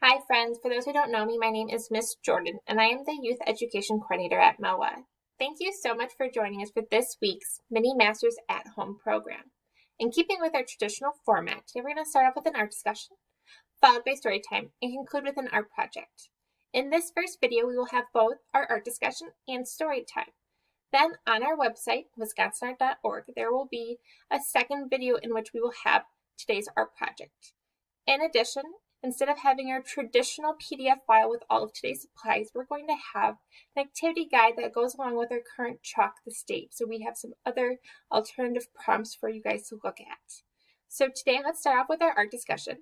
Hi friends, for those who don't know me, my name is Miss Jordan and I am the Youth Education Coordinator at MOA. Thank you so much for joining us for this week's Mini Masters at Home program. In keeping with our traditional format, today we're going to start off with an art discussion, followed by story time, and conclude with an art project. In this first video, we will have both our art discussion and story time. Then on our website, wisconsinart.org, there will be a second video in which we will have today's art project. In addition, instead of having our traditional PDF file with all of today's supplies, we're going to have an activity guide that goes along with our current Chalk the State. So we have some other alternative prompts for you guys to look at. So today, let's start off with our art discussion.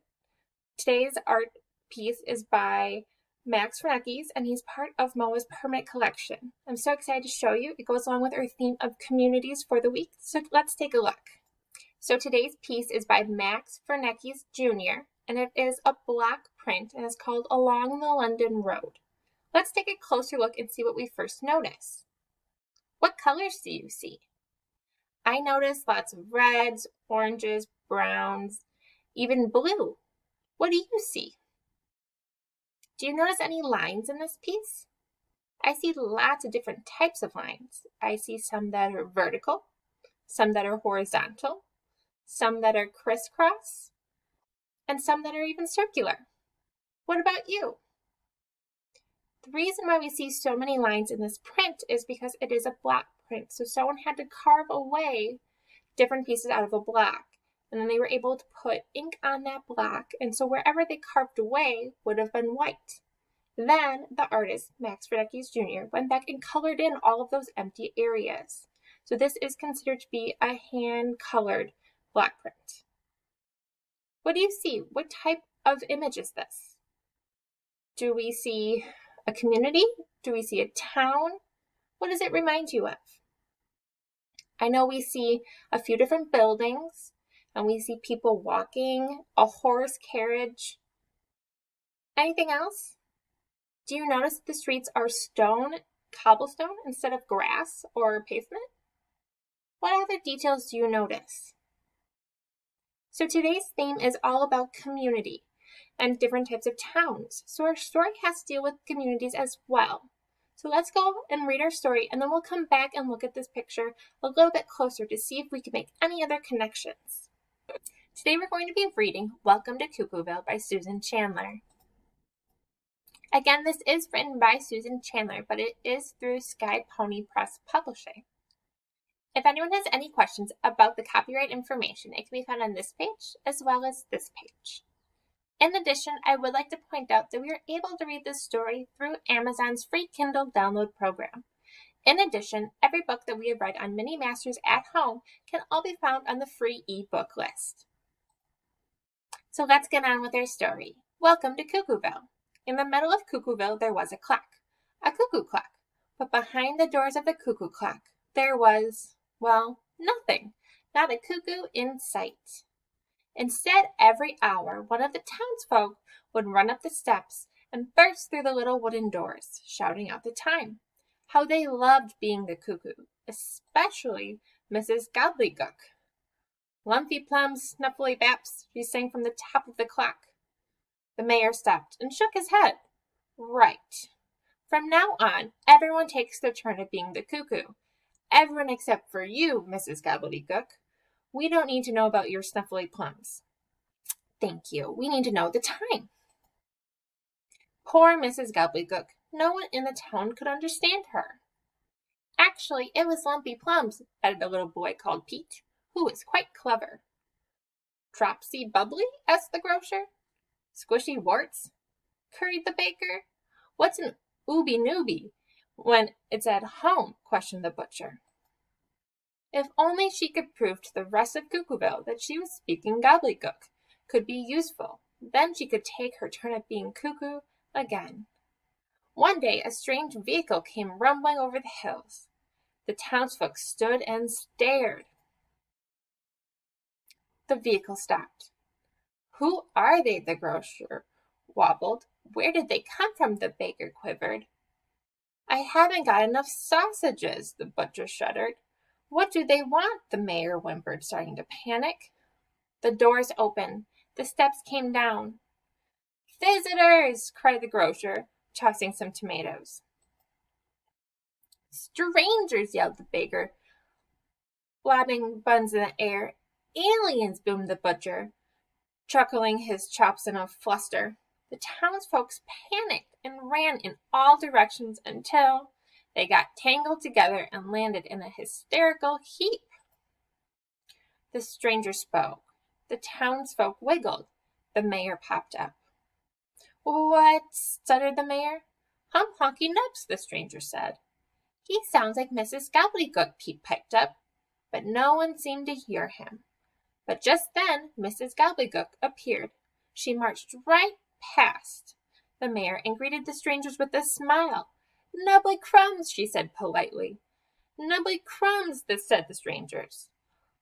Today's art piece is by Max Fernekes, and he's part of MOA's permanent collection. I'm so excited to show you. It goes along with our theme of communities for the week. So let's take a look. So today's piece is by Max Fernekes Jr., and it is a block print and it's called Along the London Road. Let's take a closer look and see what we first notice. What colors do you see? I notice lots of reds, oranges, browns, even blue. What do you see? Do you notice any lines in this piece? I see lots of different types of lines. I see some that are vertical, some that are horizontal, some that are crisscross, and some that are even circular. What about you? The reason why we see so many lines in this print is because it is a block print. So someone had to carve away different pieces out of a block, and then they were able to put ink on that block, and so wherever they carved away would have been white. Then the artist, Max Fernekes Jr., went back and colored in all of those empty areas. So this is considered to be a hand-colored block print. What do you see? What type of image is this? Do we see a community? Do we see a town? What does it remind you of? I know we see a few different buildings, and we see people walking, a horse carriage. Anything else? Do you notice the streets are cobblestone, instead of grass or pavement? What other details do you notice? So today's theme is all about community and different types of towns. So our story has to deal with communities as well. So let's go and read our story, and then we'll come back and look at this picture a little bit closer to see if we can make any other connections. Today we're going to be reading Welcome to Cuckooville by Susan Chandler. Again, this is written by Susan Chandler, but it is through Sky Pony Press Publishing. If anyone has any questions about the copyright information, it can be found on this page as well as this page. In addition, I would like to point out that we are able to read this story through Amazon's free Kindle download program. In addition, every book that we have read on Mini Masters at Home can all be found on the free ebook list. So let's get on with our story. Welcome to Cuckooville. In the middle of Cuckooville, there was a clock, a cuckoo clock. But behind the doors of the cuckoo clock, there was, well, nothing, not a cuckoo in sight. Instead, every hour, one of the townsfolk would run up the steps and burst through the little wooden doors, shouting out the time. How they loved being the cuckoo, especially Mrs. Gobbledygook. Lumpy plums, snuffly baps, she sang from the top of the clock. The mayor stopped and shook his head. Right. From now on, everyone takes their turn at being the cuckoo. Everyone except for you, Mrs. Gobbledygook. We don't need to know about your snuffly plums. Thank you. We need to know the time. Poor Mrs. Gobbledygook. No one in the town could understand her. Actually, it was Lumpy Plums, added a little boy called Pete, who was quite clever. Dropsy Bubbly? Asked the grocer. Squishy warts? Curried the baker. What's an ooby nooby when it's at home? Questioned the butcher. If only she could prove to the rest of Cuckooville that she was speaking gobbledygook could be useful. Then she could take her turn at being cuckoo again. One day a strange vehicle came rumbling over the hills. The townsfolk stood and stared. The vehicle stopped. Who are they? The grocer wobbled. Where did they come from? The baker quivered. I haven't got enough sausages, the butcher shuddered. What do they want? The mayor whimpered, starting to panic. The doors opened. The steps came down. "Visitors!" cried the grocer, tossing some tomatoes. "Strangers!" yelled the baker, lobbing buns in the air. "Aliens!" boomed the butcher, chuckling his chops in a fluster. The townsfolk panicked and ran in all directions until they got tangled together and landed in a hysterical heap. The stranger spoke. The townsfolk wiggled. The mayor popped up. "What?" stuttered the mayor. "Hump Honky Nubs," the stranger said. "He sounds like Mrs. Gobbledygook," Pete piped up, but no one seemed to hear him. But just then Mrs. Gobbledygook appeared. She marched right past the mayor and greeted the strangers with a smile. "Nubbly crumbs," she said politely. "Nubbly crumbs," said the strangers.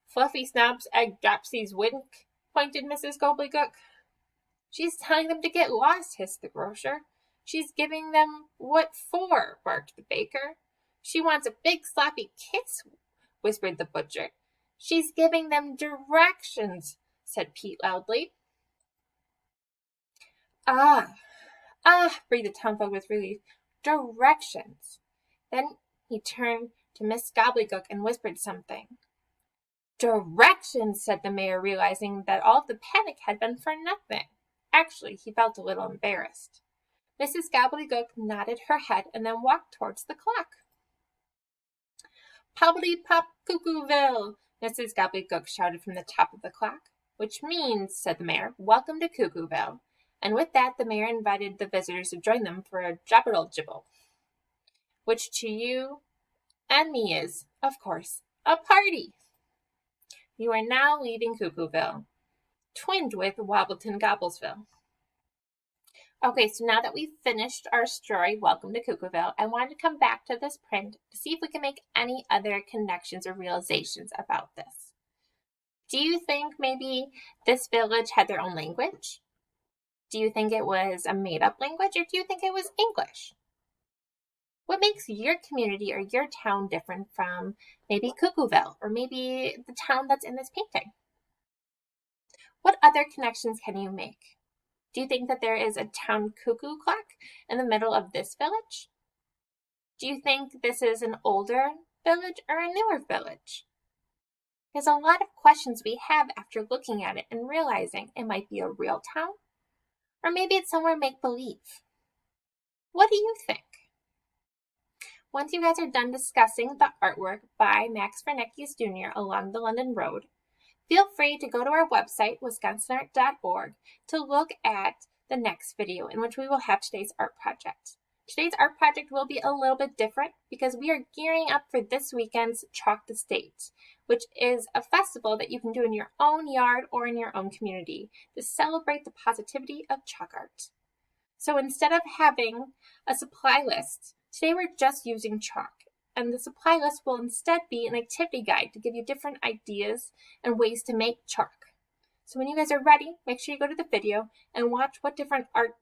"Fluffy snobs, egg dropsies, wink," pointed Mrs. Gobbledygook. "She's telling them to get lost," hissed the grocer. "She's giving them what for?" barked the baker. "She wants a big sloppy kiss," whispered the butcher. "She's giving them directions," said Pete loudly. Ah, breathed the townsfolk with relief. "Directions." Then he turned to Miss Gobbledygook and whispered something. "Directions," said the mayor, realizing that all of the panic had been for nothing. Actually, he felt a little embarrassed. Mrs. Gobbledygook nodded her head and then walked towards the clock. "Poppity pop Cuckooville," Mrs. Gobbledygook shouted from the top of the clock. "Which means," said the mayor, "welcome to Cuckooville." And with that, the mayor invited the visitors to join them for a jibble, which to you and me is, of course, a party. You are now leaving Cuckooville, twinned with Wobbleton Gobblesville. Okay, so now that we've finished our story, Welcome to Cuckooville, I wanted to come back to this print to see if we can make any other connections or realizations about this. Do you think maybe this village had their own language? Do you think it was a made-up language, or do you think it was English? What makes your community or your town different from maybe Cuckooville, or maybe the town that's in this painting? What other connections can you make? Do you think that there is a town cuckoo clock in the middle of this village? Do you think this is an older village or a newer village? There's a lot of questions we have after looking at it and realizing it might be a real town, or maybe it's somewhere make-believe. What do you think? Once you guys are done discussing the artwork by Max Fernekes Jr. along the London Road, feel free to go to our website, wisconsinart.org, to look at the next video in which we will have today's art project. Today's art project will be a little bit different because we are gearing up for this weekend's Chalk the State, which is a festival that you can do in your own yard or in your own community to celebrate the positivity of chalk art. So instead of having a supply list, today we're just using chalk, and the supply list will instead be an activity guide to give you different ideas and ways to make chalk. So when you guys are ready, make sure you go to the video and watch what different art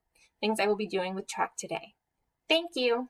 things I will be doing with chalk today. Thank you.